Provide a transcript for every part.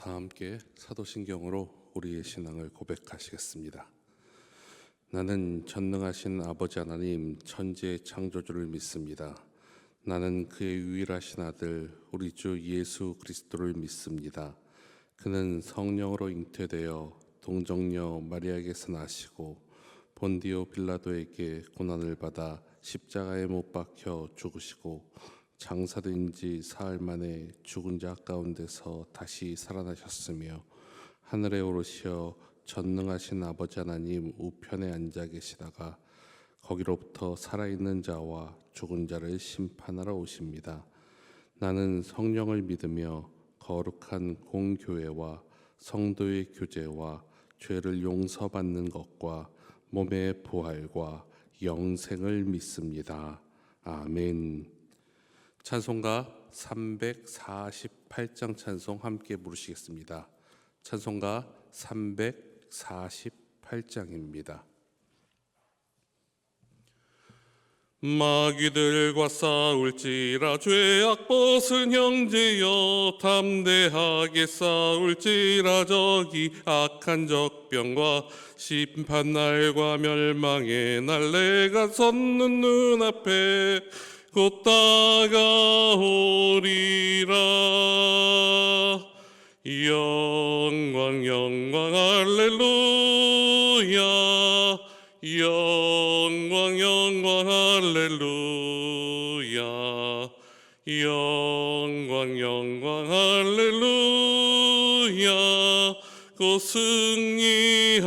다 함께 사도신경으로 우리의 신앙을 고백하시겠습니다. 나는 전능하신 아버지 하나님 천지의 창조주를 믿습니다. 나는 그의 유일하신 아들 우리 주 예수 그리스도를 믿습니다. 그는 성령으로 잉태되어 동정녀 마리아에게서 나시고 본디오 빌라도에게 고난을 받아 십자가에 못 박혀 죽으시고 장사된 지 사흘 만에 죽은 자 가운데서 다시 살아나셨으며 하늘에 오르시어 전능하신 아버지 하나님 우편에 앉아 계시다가 거기로부터 살아있는 자와 죽은 자를 심판하러 오십니다. 나는 성령을 믿으며 거룩한 공교회와 성도의 교제와 죄를 용서받는 것과 몸의 부활과 영생을 믿습니다. 아멘. 찬송가 348장 찬송 함께 부르시겠습니다. 찬송가 348장입니다. 마귀들과 싸울지라 죄악 벗은 형제여 담대하게 싸울지라 저기 악한 적병과 심판날과 멸망의 날 내가 섰는 눈앞에 곧 다가오리라. 영광 영광 할렐루야. 영광 영광 할렐루야. 영광 영광 할렐루야. 곧 승리하리라.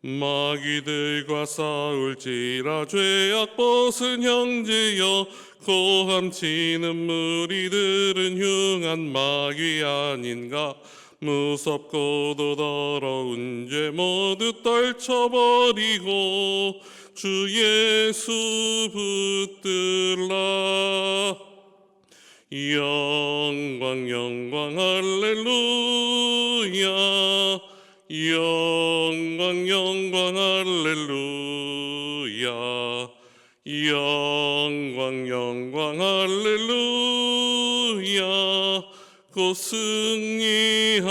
마귀들과 싸울지라 죄악 벗은 형제여 고함치는 무리들은 흉한 마귀 아닌가. 무섭고도 더러운 죄 모두 떨쳐버리고 주 예수 붙들라. 영광 영광 할렐루야. 영광 영광 할렐루야. 영광 영광 할렐루야. 곧 승리하리라.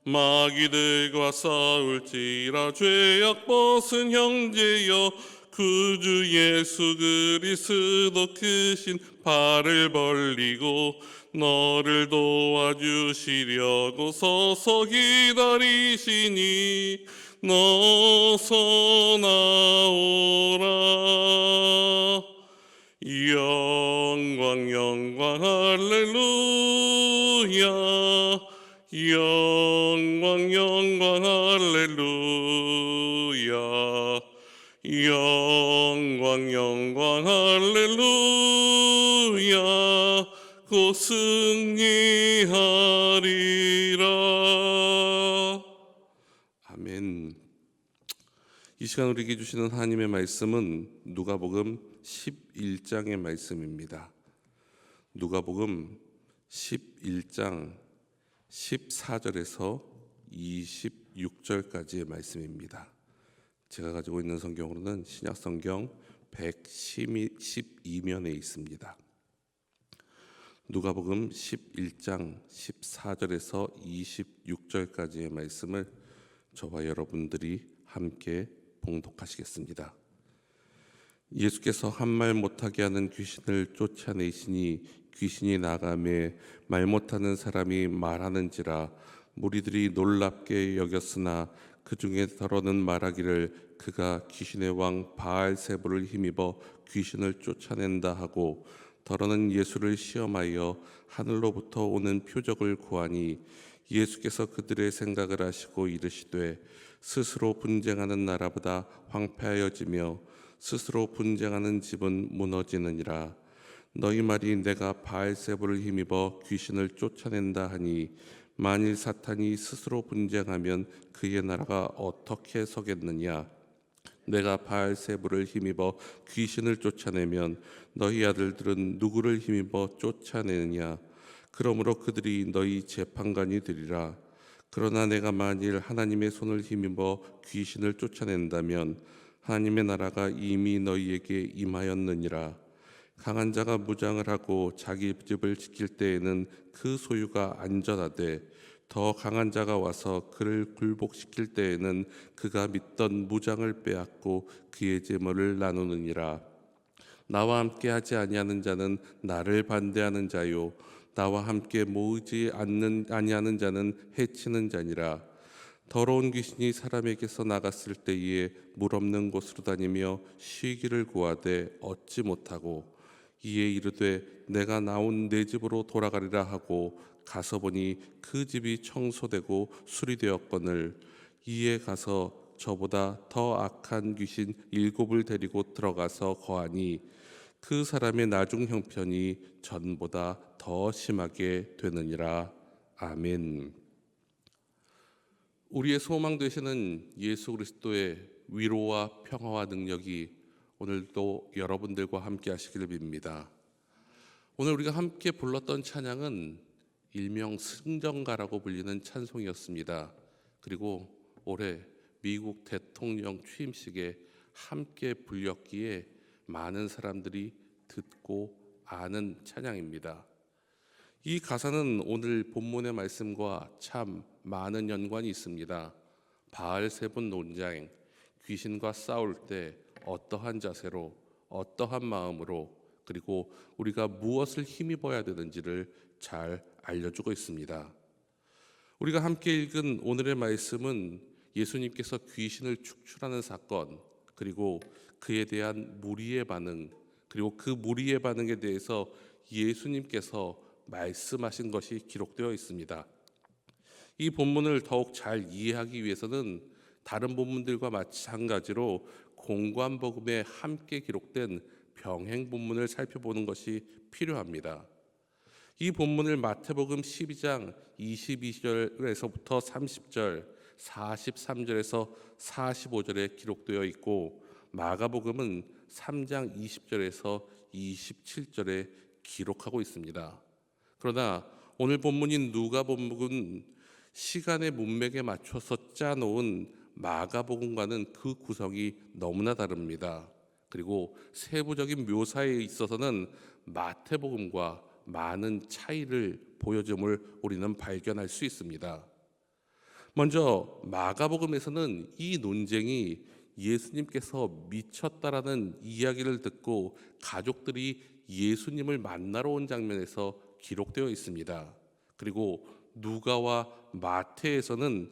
마귀들과 싸울지라 죄악 벗은 형제여 구주 예수 그리스도 크신 발을 벌리고 너를 도와주시려고 서서 기다리시니 너서 나오라. 영광 영광 할렐루야. 영광 영광 할렐루야. 영광 영광 할렐루야. 곧 승리하리라. 아멘. 이 시간 우리에게 주시는 하나님의 말씀은 누가복음 11장의 말씀입니다. 누가복음 11장 14절에서 26절까지의 말씀입니다. 제가 가지고 있는 성경으로는 신약성경 112면에 있습니다. 누가복음 11장 14절에서 26절까지의 말씀을 저와 여러분들이 함께 봉독하시겠습니다. 예수께서 한 말 못하게 하는 귀신을 쫓아내시니 귀신이 나가매 말 못하는 사람이 말하는지라. 무리들이 놀랍게 여겼으나 그 중에 더러는 말하기를 그가 귀신의 왕 바알세불을 힘입어 귀신을 쫓아낸다 하고, 더러는 예수를 시험하여 하늘로부터 오는 표적을 구하니 예수께서 그들의 생각을 아시고 이르시되 스스로 분쟁하는 나라보다 황폐하여지며 스스로 분쟁하는 집은 무너지느니라. 너희 말이 내가 바알세불을 힘입어 귀신을 쫓아낸다 하니 만일 사탄이 스스로 분쟁하면 그의 나라가 어떻게 서겠느냐. 내가 바알세불을 힘입어 귀신을 쫓아내면 너희 아들들은 누구를 힘입어 쫓아내느냐. 그러므로 그들이 너희 재판관이 되리라. 그러나 내가 만일 하나님의 손을 힘입어 귀신을 쫓아낸다면 하나님의 나라가 이미 너희에게 임하였느니라. 강한 자가 무장을 하고 자기 집을 지킬 때에는 그 소유가 안전하되 더 강한 자가 와서 그를 굴복시킬 때에는 그가 믿던 무장을 빼앗고 그의 재물을 나누느니라. 나와 함께 하지 아니하는 자는 나를 반대하는 자요 나와 함께 모으지 아니하는 자는 해치는 자니라. 더러운 귀신이 사람에게서 나갔을 때에 물 없는 곳으로 다니며 쉬기를 구하되 얻지 못하고 이에 이르되 내가 나온 내 집으로 돌아가리라 하고 가서 보니 그 집이 청소되고 수리되었거늘 이에 가서 저보다 더 악한 귀신 7을 데리고 들어가서 거하니 그 사람의 나중 형편이 전보다 더 심하게 되느니라. 아멘. 우리의 소망 되시는 예수 그리스도의 위로와 평화와 능력이 오늘도 여러분들과 함께 하시기를 빕니다. 오늘 우리가 함께 불렀던 찬양은 일명 승전가라고 불리는 찬송이었습니다. 그리고 올해 미국 대통령 취임식에 함께 불렸기에 많은 사람들이 듣고 아는 찬양입니다. 이 가사는 오늘 본문의 말씀과 참 많은 연관이 있습니다. 바알세분 논쟁, 귀신과 싸울 때 어떠한 자세로, 어떠한 마음으로, 그리고 우리가 무엇을 힘입어야 되는지를 잘 알려주고 있습니다. 우리가 함께 읽은 오늘의 말씀은 예수님께서 귀신을 축출하는 사건, 그리고 그에 대한 무리의 반응, 그리고 그 무리의 반응에 대해서 예수님께서 말씀하신 것이 기록되어 있습니다. 이 본문을 더욱 잘 이해하기 위해서는 다른 본문들과 마찬가지로 공관복음에 함께 기록된 병행 본문을 살펴보는 것이 필요합니다. 이 본문을 마태복음 12장 22절에서부터 30절, 43절에서 45절에 기록되어 있고 마가복음은 3장 20절에서 27절에 기록하고 있습니다. 그러나 오늘 본문인 누가복음은 시간의 문맥에 맞춰서 짜놓은 마가복음과는 그 구성이 너무나 다릅니다. 그리고 세부적인 묘사에 있어서는 마태복음과 많은 차이를 보여줌을 우리는 발견할 수 있습니다. 먼저 마가복음에서는 이 논쟁이 예수님께서 미쳤다라는 이야기를 듣고 가족들이 예수님을 만나러 온 장면에서 기록되어 있습니다. 그리고 누가와 마태에서는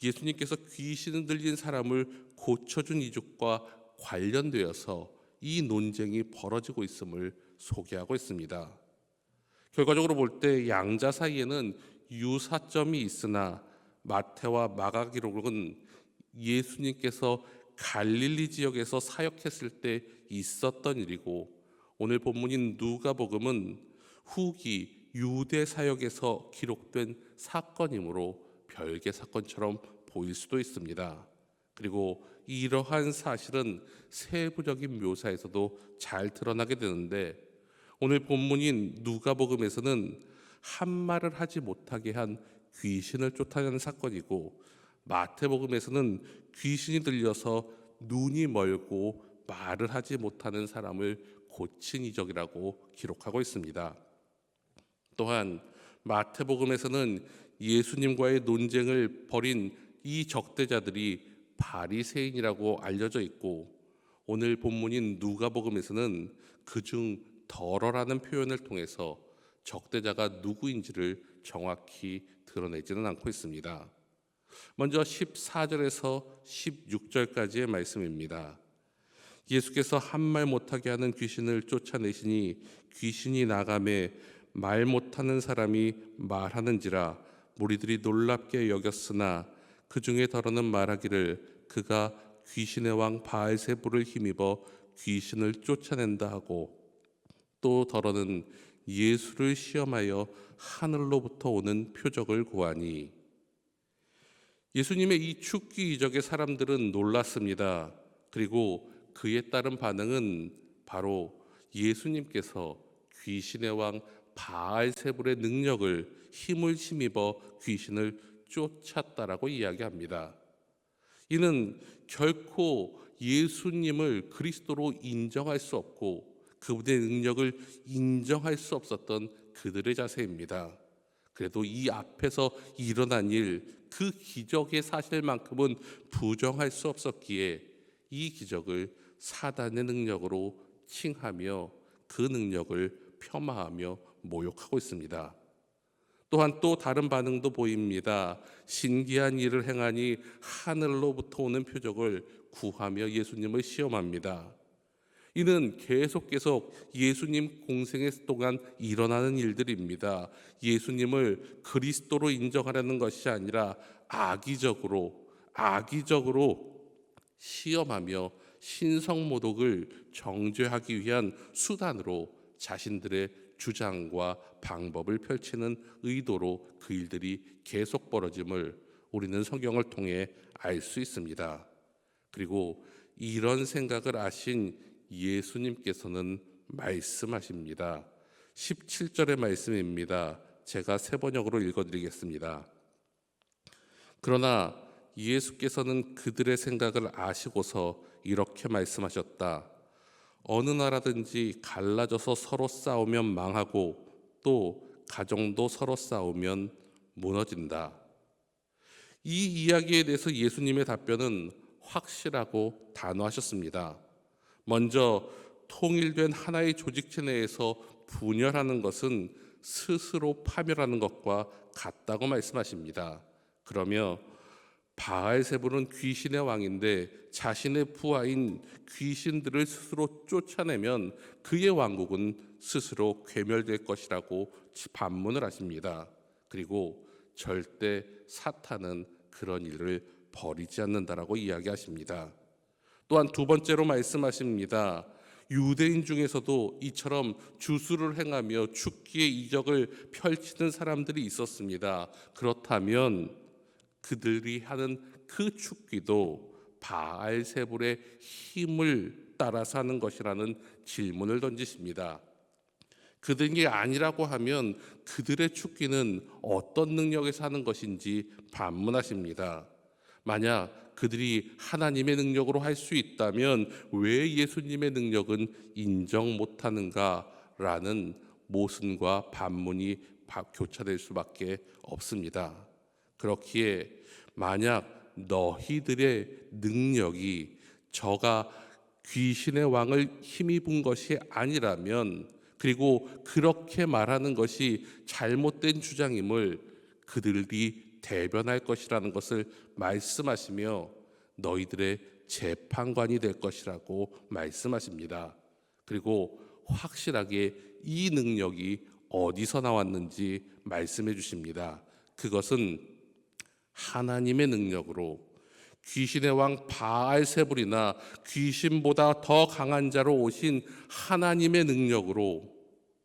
예수님께서 귀신 들린 사람을 고쳐준 이적과 관련되어서 이 논쟁이 벌어지고 있음을 소개하고 있습니다. 결과적으로 볼 때 양자 사이에는 유사점이 있으나 마태와 마가 기록은 예수님께서 갈릴리 지역에서 사역했을 때 있었던 일이고 오늘 본문인 누가복음은 후기 유대 사역에서 기록된 사건이므로 별개 사건처럼 보일 수도 있습니다. 그리고 이러한 사실은 세부적인 묘사에서도 잘 드러나게 되는데 오늘 본문인 누가복음에서는 한 말을 하지 못하게 한 귀신을 쫓아내는 사건이고 마태복음에서는 귀신이 들려서 눈이 멀고 말을 하지 못하는 사람을 고친 이적이라고 기록하고 있습니다. 또한 마태복음에서는 예수님과의 논쟁을 벌인 이 적대자들이 바리새인이라고 알려져 있고 오늘 본문인 누가복음에서는 그중 더러라는 표현을 통해서 적대자가 누구인지를 정확히 드러내지는 않고 있습니다. 먼저 14절에서 16절까지의 말씀입니다. 예수께서 한 말 못하게 하는 귀신을 쫓아내시니 귀신이 나가매 말 못하는 사람이 말하는지라 무리들이 놀랍게 여겼으나 그 중에 더러는 말하기를 그가 귀신의 왕 바알세불을 힘입어 귀신을 쫓아낸다 하고 또 더러는 예수를 시험하여 하늘로부터 오는 표적을 구하니 예수님의 이 축기 이적에 사람들은 놀랐습니다. 그리고 그에 따른 반응은 바로 예수님께서 귀신의 왕 바알세불의 능력을 힘을 힘입어 귀신을 쫓았다라고 이야기합니다. 이는 결코 예수님을 그리스도로 인정할 수 없고 그분의 능력을 인정할 수 없었던 그들의 자세입니다. 그래도 이 앞에서 일어난 일, 그 기적의 사실만큼은 부정할 수 없었기에 이 기적을 사단의 능력으로 칭하며 그 능력을 폄하하며 모욕하고 있습니다. 또한 또 다른 반응도 보입니다. 신기한 일을 행하니 하늘로부터 오는 표적을 구하며 예수님을 시험합니다. 이는 계속 예수님 공생의 동안 일어나는 일들입니다. 예수님을 그리스도로 인정하려는 것이 아니라 악의적으로 시험하며 신성모독을 정죄하기 위한 수단으로 자신들의 주장과 방법을 펼치는 의도로 그 일들이 계속 벌어짐을 우리는 성경을 통해 알 수 있습니다. 그리고 이런 생각을 아신 예수님께서는 말씀하십니다. 17절의 말씀입니다. 제가 세 번역으로 읽어드리겠습니다. 그러나 예수께서는 그들의 생각을 아시고서 이렇게 말씀하셨다. 어느 나라든지 갈라져서 서로 싸우면 망하고 또 가정도 서로 싸우면 무너진다. 이 이야기에 대해서 예수님의 답변은 확실하고 단호하셨습니다. 먼저 통일된 하나의 조직체 내에서 분열하는 것은 스스로 파멸하는 것과 같다고 말씀하십니다. 그러며 바알세불은 귀신의 왕인데 자신의 부하인 귀신들을 스스로 쫓아내면 그의 왕국은 스스로 괴멸될 것이라고 반문을 하십니다. 그리고 절대 사탄은 그런 일을 버리지 않는다라고 이야기하십니다. 또한 두 번째로 말씀하십니다. 유대인 중에서도 이처럼 주술을 행하며 축기의 이적을 펼치는 사람들이 있었습니다. 그렇다면 그들이 하는 그 축기도 바알세불의 힘을 따라서 하는 것이라는 질문을 던지십니다. 그들이 아니라고 하면 그들의 축기는 어떤 능력에서 하는 것인지 반문하십니다. 만약 그들이 하나님의 능력으로 할 수 있다면 왜 예수님의 능력은 인정 못하는가라는 모순과 반문이 교차될 수밖에 없습니다. 그렇기에 만약 너희들의 능력이 저가 귀신의 왕을 힘입은 것이 아니라면, 그리고 그렇게 말하는 것이 잘못된 주장임을 그들이 대변할 것이라는 것을 말씀하시며 너희들의 재판관이 될 것이라고 말씀하십니다. 그리고 확실하게 이 능력이 어디서 나왔는지 말씀해 주십니다. 그것은 하나님의 능력으로 귀신의 왕 바알세불이나 귀신보다 더 강한 자로 오신 하나님의 능력으로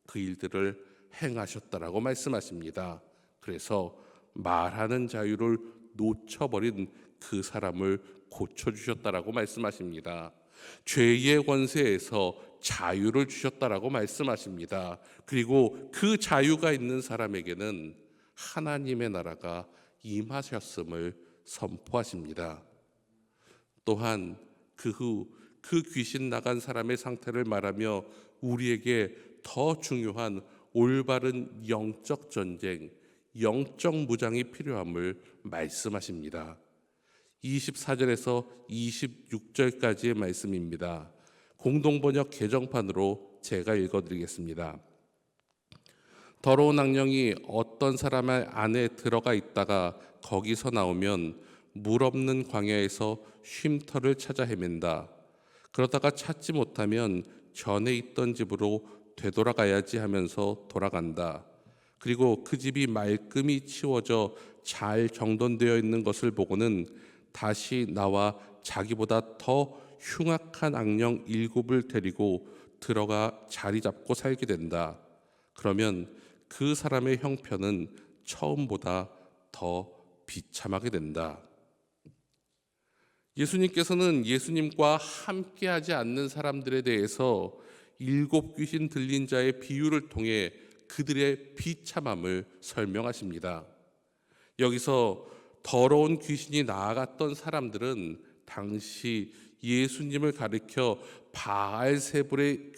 그 일들을 행하셨다라고 말씀하십니다. 그래서 말하는 자유를 놓쳐버린 그 사람을 고쳐주셨다라고 말씀하십니다. 죄의 권세에서 자유를 주셨다라고 말씀하십니다. 그리고 그 자유가 있는 사람에게는 하나님의 나라가 임하셨음을 선포하십니다. 또한 그 후 그 귀신 나간 사람의 상태를 말하며 우리에게 더 중요한 올바른 영적 전쟁, 영적 무장이 필요함을 말씀하십니다. 24절에서 26절까지의 말씀입니다. 공동번역 개정판으로 제가 읽어드리겠습니다. 더러운 악령이 어떤 사람 안에 들어가 있다가 거기서 나오면 물 없는 광야에서 쉼터를 찾아 헤맨다. 그러다가 찾지 못하면 전에 있던 집으로 되돌아가야지 하면서 돌아간다. 그리고 그 집이 말끔히 치워져 잘 정돈되어 있는 것을 보고는 다시 나와 자기보다 더 흉악한 악령 7을 데리고 들어가 자리 잡고 살게 된다. 그러면 그 사람의 형편은 처음보다 더 비참하게 된다. 예수님께서는 예수님과 함께하지 않는 사람들에 대해서 7 귀신 들린 자의 비유를 통해 그들의 비참함을 설명하십니다. 여기서 더러운 귀신이 나아갔던 사람들은 당시 예수님을 가리켜 바알세불의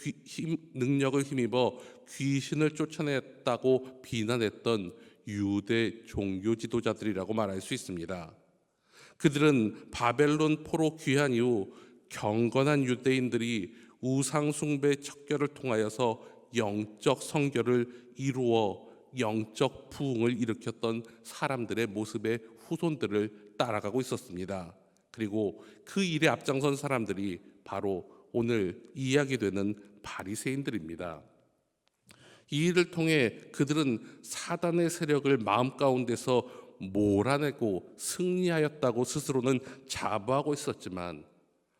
능력을 힘입어 귀신을 쫓아냈다고 비난했던 유대 종교 지도자들이라고 말할 수 있습니다. 그들은 바벨론 포로 귀환 이후 경건한 유대인들이 우상 숭배 척결을 통하여서 영적 성결을 이루어 영적 부흥을 일으켰던 사람들의 모습의 후손들을 따라가고 있었습니다. 그리고 그 일에 앞장선 사람들이 바로 오늘 이야기되는 바리새인들입니다. 이 일을 통해 그들은 사단의 세력을 마음 가운데서 몰아내고 승리하였다고 스스로는 자부하고 있었지만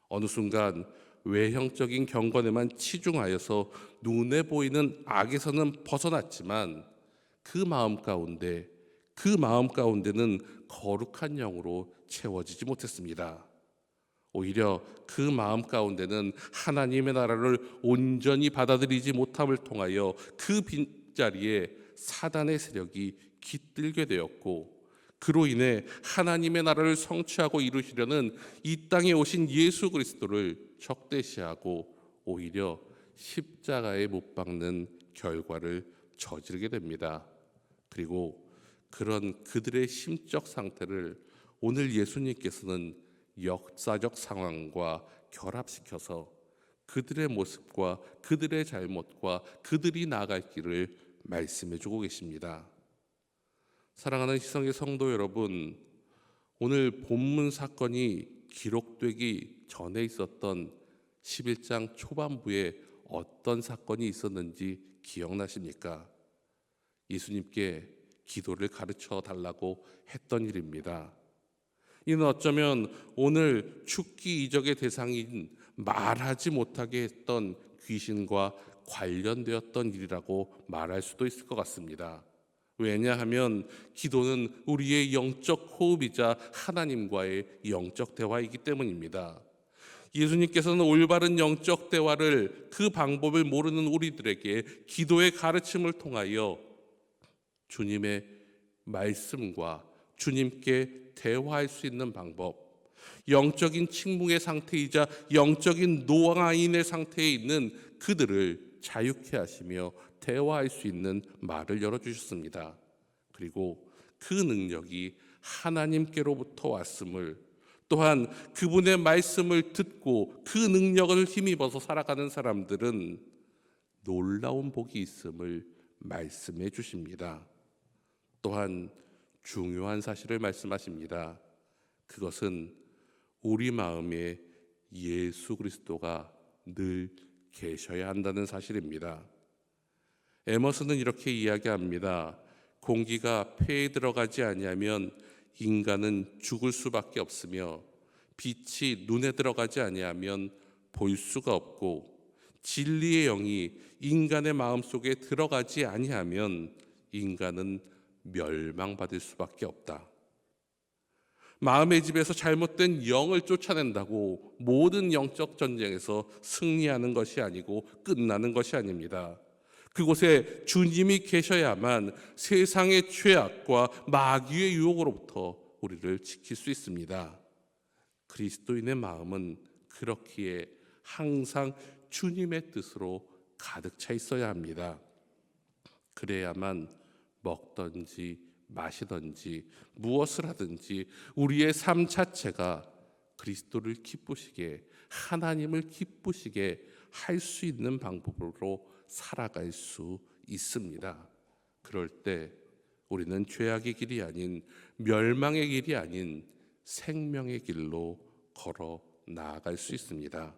어느 순간 외형적인 경건에만 치중하여서 눈에 보이는 악에서는 벗어났지만 그 마음 가운데는 거룩한 영으로 채워지지 못했습니다. 오히려 그 마음 가운데는 하나님의 나라를 온전히 받아들이지 못함을 통하여 그 빈자리에 사단의 세력이 깃들게 되었고, 그로 인해 하나님의 나라를 성취하고 이루시려는 이 땅에 오신 예수 그리스도를 적대시하고 오히려 십자가에 못 박는 결과를 저지르게 됩니다. 그리고 그런 그들의 심적 상태를 오늘 예수님께서는 역사적 상황과 결합시켜서 그들의 모습과 그들의 잘못과 그들이 나아갈 길을 말씀해 주고 계십니다. 사랑하는 희성의 성도 여러분, 오늘 본문 사건이 기록되기 전에 있었던 11장 초반부에 어떤 사건이 있었는지 기억나십니까? 예수님께 기도를 가르쳐 달라고 했던 일입니다. 이는 어쩌면 오늘 죽기 이적의 대상인 말하지 못하게 했던 귀신과 관련되었던 일이라고 말할 수도 있을 것 같습니다. 왜냐하면 기도는 우리의 영적 호흡이자 하나님과의 영적 대화이기 때문입니다. 예수님께서는 올바른 영적 대화를, 그 방법을 모르는 우리들에게 기도의 가르침을 통하여 주님의 말씀과 주님께 대화할 수 있는 방법, 영적인 침묵의 상태이자 영적인 노아인의 상태에 있는 그들을 자유케 하시며 대화할 수 있는 말을 열어주셨습니다. 그리고 그 능력이 하나님께로부터 왔음을, 또한 그분의 말씀을 듣고 그 능력을 힘입어서 살아가는 사람들은 놀라운 복이 있음을 말씀해 주십니다. 또한 중요한 사실을 말씀하십니다. 그것은 우리 마음에 예수 그리스도가 늘 계셔야 한다는 사실입니다. 에머슨은 이렇게 이야기합니다. 공기가 폐에 들어가지 아니하면 인간은 죽을 수밖에 없으며, 빛이 눈에 들어가지 아니하면 볼 수가 없고, 진리의 영이 인간의 마음속에 들어가지 아니하면 인간은 멸망받을 수밖에 없다. 마음의 집에서 잘못된 영을 쫓아낸다고 모든 영적 전쟁에서 승리하는 것이 아니고 끝나는 것이 아닙니다. 그곳에 주님이 계셔야만 세상의 죄악과 마귀의 유혹으로부터 우리를 지킬 수 있습니다. 그리스도인의 마음은 그렇기에 항상 주님의 뜻으로 가득 차 있어야 합니다. 그래야만 먹든지 마시든지 무엇을 하든지 우리의 삶 자체가 그리스도를 기쁘시게, 하나님을 기쁘시게 할 수 있는 방법으로 살아갈 수 있습니다. 그럴 때 우리는 죄악의 길이 아닌, 멸망의 길이 아닌 생명의 길로 걸어 나아갈 수 있습니다.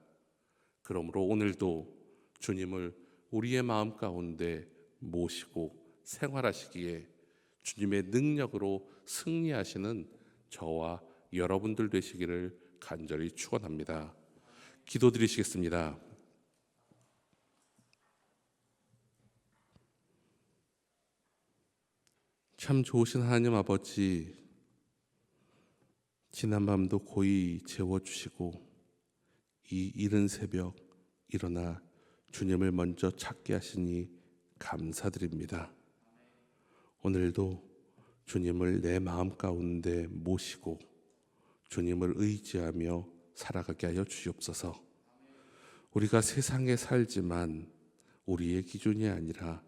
그러므로 오늘도 주님을 우리의 마음 가운데 모시고 생활하시기에 주님의 능력으로 승리하시는 저와 여러분들 되시기를 간절히 축원합니다. 기도드리시겠습니다. 참 좋으신 하나님 아버지, 지난밤도 고이 재워주시고 이 이른 새벽 일어나 주님을 먼저 찾게 하시니 감사드립니다. 오늘도 주님을 내 마음 가운데 모시고 주님을 의지하며 살아가게 하여 주시옵소서. 우리가 세상에 살지만 우리의 기준이 아니라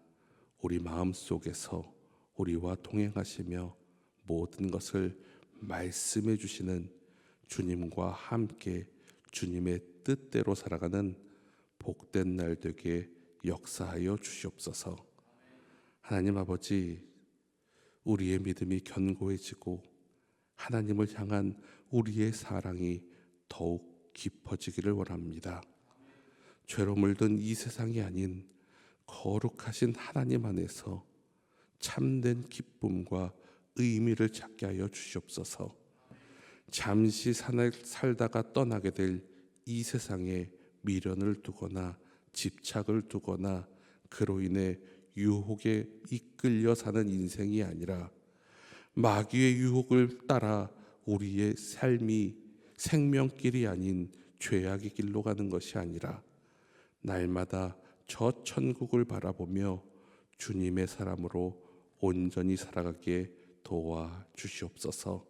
우리 마음속에서 우리와 동행하시며 모든 것을 말씀해 주시는 주님과 함께 주님의 뜻대로 살아가는 복된 날 되게 역사하여 주시옵소서. 하나님 아버지, 우리의 믿음이 견고해지고 하나님을 향한 우리의 사랑이 더욱 깊어지기를 원합니다. 죄로 물든 이 세상이 아닌 거룩하신 하나님 안에서 참된 기쁨과 의미를 찾게 하여 주시옵소서. 잠시 살다가 떠나게 될 이 세상에 미련을 두거나 집착을 두거나 그로 인해 유혹에 이끌려 사는 인생이 아니라 마귀의 유혹을 따라 우리의 삶이 생명길이 아닌 죄악의 길로 가는 것이 아니라 날마다 저 천국을 바라보며 주님의 사람으로 온전히 살아가게 도와 주시옵소서.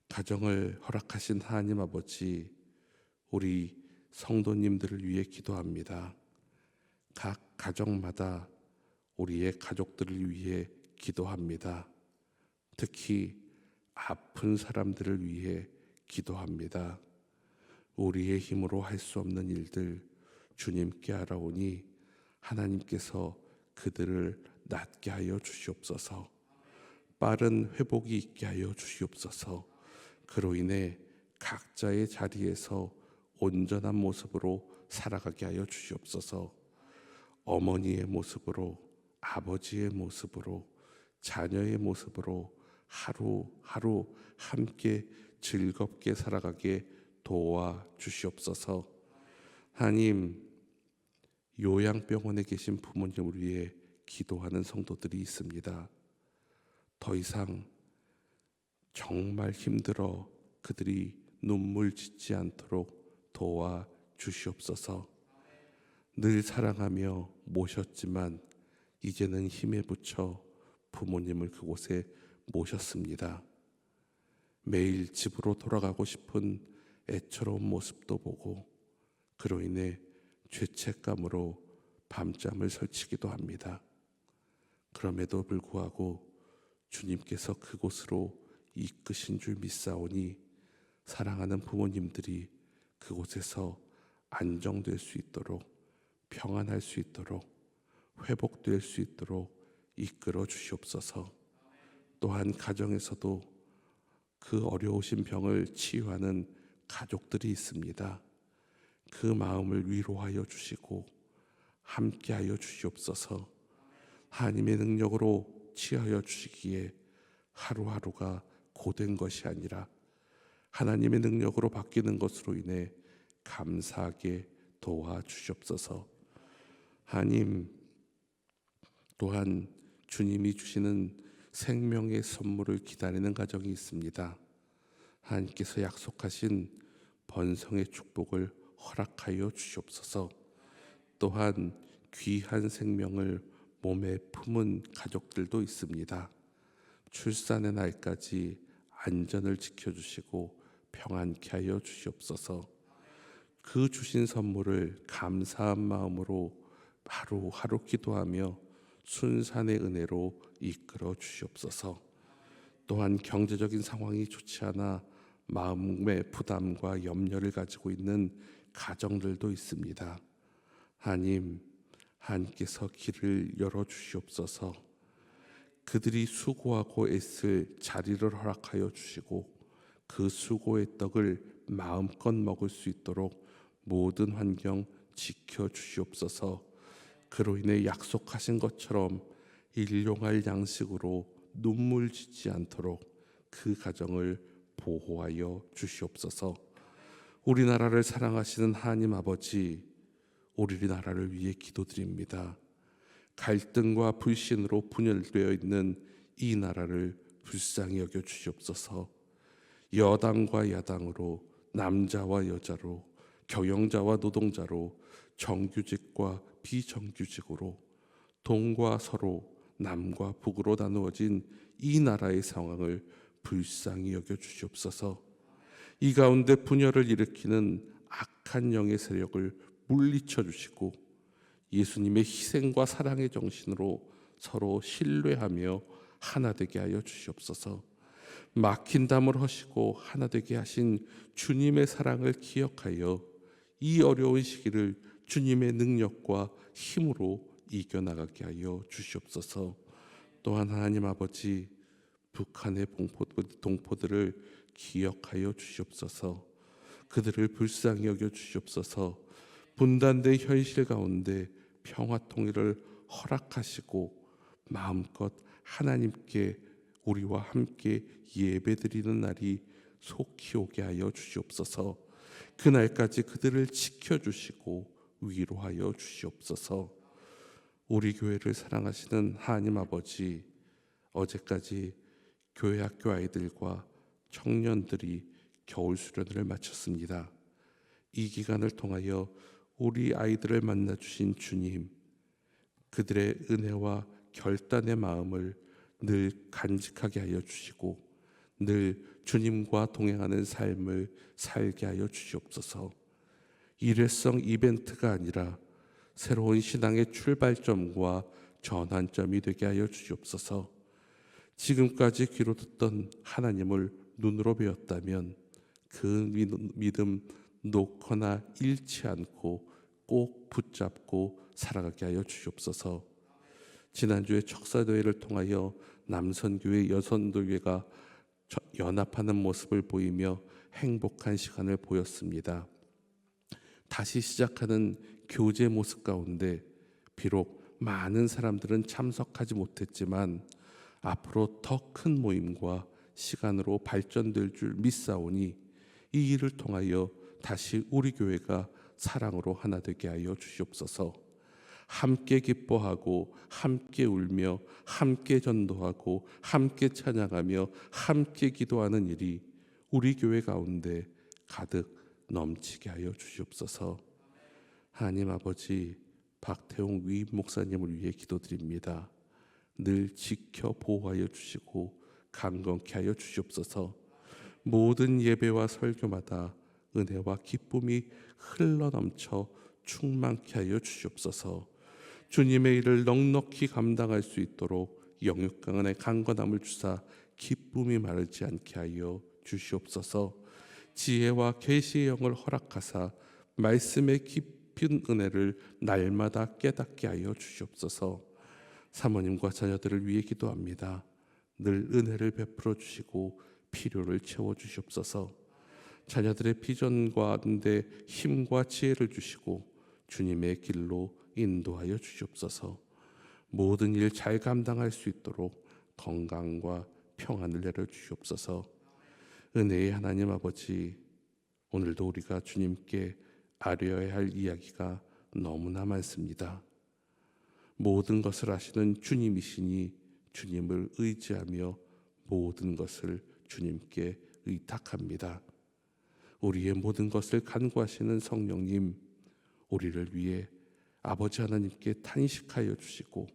가정을 허락하신 하나님 아버지, 우리 성도님들을 위해 기도합니다. 각 가정마다 우리의 가족들을 위해 기도합니다. 특히 아픈 사람들을 위해 기도합니다. 우리의 힘으로 할 수 없는 일들 주님께 알아오니 하나님께서 그들을 낫게 하여 주시옵소서. 빠른 회복이 있게 하여 주시옵소서. 그로 인해 각자의 자리에서 온전한 모습으로 살아가게 하여 주시옵소서. 어머니의 모습으로, 아버지의 모습으로, 자녀의 모습으로 하루하루 함께 즐겁게 살아가게 도와 주시옵소서. 하나님, 요양병원에 계신 부모님을 위해 기도하는 성도들이 있습니다. 더 이상 정말 힘들어 그들이 눈물 짓지 않도록 도와 주시옵소서. 늘 사랑하며 모셨지만 이제는 힘에 부쳐 부모님을 그곳에 모셨습니다. 매일 집으로 돌아가고 싶은 애처로운 모습도 보고 그로 인해 죄책감으로 밤잠을 설치기도 합니다. 그럼에도 불구하고 주님께서 그곳으로 이끄신 줄 믿사오니 사랑하는 부모님들이 그곳에서 안정될 수 있도록, 평안할 수 있도록, 회복될 수 있도록 이끌어 주시옵소서. 또한 가정에서도 그 어려우신 병을 치유하는 가족들이 있습니다. 그 마음을 위로하여 주시고 함께하여 주시옵소서. 하나님의 능력으로 치유하여 주시기에 하루하루가 고된 것이 아니라 하나님의 능력으로 바뀌는 것으로 인해 감사하게 도와주시옵소서. 하나님, 또한 주님이 주시는 생명의 선물을 기다리는 가정이 있습니다. 하나님께서 약속하신 번성의 축복을 허락하여 주시옵소서. 또한 귀한 생명을 몸에 품은 가족들도 있습니다. 출산의 날까지 안전을 지켜주시고 평안케 하여 주시옵소서. 그 주신 선물을 감사한 마음으로 하루하루 기도하며 순산의 은혜로 이끌어 주시옵소서. 또한 경제적인 상황이 좋지 않아 마음의 부담과 염려를 가지고 있는 가정들도 있습니다. 하나님께서 길을 열어 주시옵소서. 그들이 수고하고 애쓸 자리를 허락하여 주시고 그 수고의 떡을 마음껏 먹을 수 있도록 모든 환경 지켜 주시옵소서. 그로 인해 약속하신 것처럼 일용할 양식으로 눈물 짓지 않도록 그 가정을 보호하여 주시옵소서. 우리나라를 사랑하시는 하나님 아버지, 우리나라를 위해 기도드립니다. 갈등과 불신으로 분열되어 있는 이 나라를 불쌍히 여겨 주시옵소서. 여당과 야당으로, 남자와 여자로, 경영자와 노동자로, 정규직과 비정규직으로, 동과 서로, 남과 북으로 나누어진 이 나라의 상황을 불쌍히 여겨 주시옵소서. 이 가운데 분열을 일으키는 악한 영의 세력을 물리쳐 주시고 예수님의 희생과 사랑의 정신으로 서로 신뢰하며 하나 되게 하여 주시옵소서. 막힌 담을 허시고 하나 되게 하신 주님의 사랑을 기억하여 이 어려운 시기를 주님의 능력과 힘으로 이겨나가게 하여 주시옵소서. 또한 하나님 아버지, 북한의 동포들을 기억하여 주시옵소서. 그들을 불쌍히 여겨 주시옵소서. 분단된 현실 가운데 평화 통일을 허락하시고 마음껏 하나님께 우리와 함께 예배드리는 날이 속히 오게 하여 주시옵소서. 그날까지 그들을 지켜주시고 위로하여 주시옵소서. 우리 교회를 사랑하시는 하나님 아버지, 어제까지 교회 학교 아이들과 청년들이 겨울 수련회를 마쳤습니다. 이 기간을 통하여 우리 아이들을 만나 주신 주님, 그들의 은혜와 결단의 마음을 늘 간직하게 하여 주시고 늘 주님과 동행하는 삶을 살게 하여 주시옵소서. 일회성 이벤트가 아니라 새로운 신앙의 출발점과 전환점이 되게 하여 주시옵소서. 지금까지 귀로 듣던 하나님을 눈으로 배웠다면 그 믿음 놓거나 잃지 않고 꼭 붙잡고 살아가게 하여 주시옵소서. 지난주에 척사도회를 통하여 남선교회 여선교회가 연합하는 모습을 보이며 행복한 시간을 보였습니다. 다시 시작하는 교제 모습 가운데 비록 많은 사람들은 참석하지 못했지만 앞으로 더 큰 모임과 시간으로 발전될 줄 믿사오니 이 일을 통하여 다시 우리 교회가 사랑으로 하나 되게 하여 주시옵소서. 함께 기뻐하고 함께 울며 함께 전도하고 함께 찬양하며 함께 기도하는 일이 우리 교회 가운데 가득 넘치게 하여 주시옵소서. 하나님 아버지, 박태웅 위임 목사님을 위해 기도드립니다. 늘 지켜 보호하여 주시고 강건케 하여 주시옵소서. 모든 예배와 설교마다 은혜와 기쁨이 흘러넘쳐 충만케 하여 주시옵소서. 주님의 일을 넉넉히 감당할 수 있도록 영육강은의 강건함을 주사 기쁨이 마르지 않게 하여 주시옵소서. 지혜와 계시의 영을 허락하사 말씀의 깊은 은혜를 날마다 깨닫게 하여 주시옵소서. 사모님과 자녀들을 위해 기도합니다. 늘 은혜를 베풀어 주시고 필요를 채워 주시옵소서. 자녀들의 비전 가운데 힘과 지혜를 주시고 주님의 길로 인도하여 주시옵소서. 모든 일 잘 감당할 수 있도록 건강과 평안을 내려 주시옵소서. 은혜의 하나님 아버지, 오늘도 우리가 주님께 아뢰어야 할 이야기가 너무나 많습니다. 모든 것을 아시는 주님이시니 주님을 의지하며 모든 것을 주님께 의탁합니다. 우리의 모든 것을 간구하시는 성령님, 우리를 위해 아버지 하나님께 탄식하여 주시고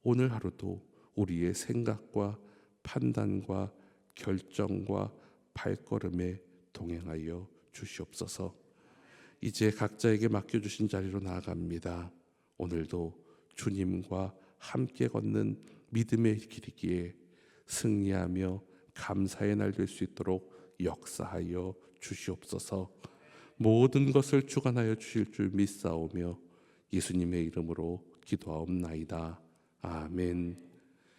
오늘 하루도 우리의 생각과 판단과 결정과 발걸음에 동행하여 주시옵소서. 이제 각자에게 맡겨주신 자리로 나아갑니다. 오늘도 주님과 함께 걷는 믿음의 길이기에 승리하며 감사의 날 될 수 있도록 역사하여 주시옵소서. 모든 것을 주관하여 주실 줄 믿사오며 예수님의 이름으로 기도하옵나이다. 아멘.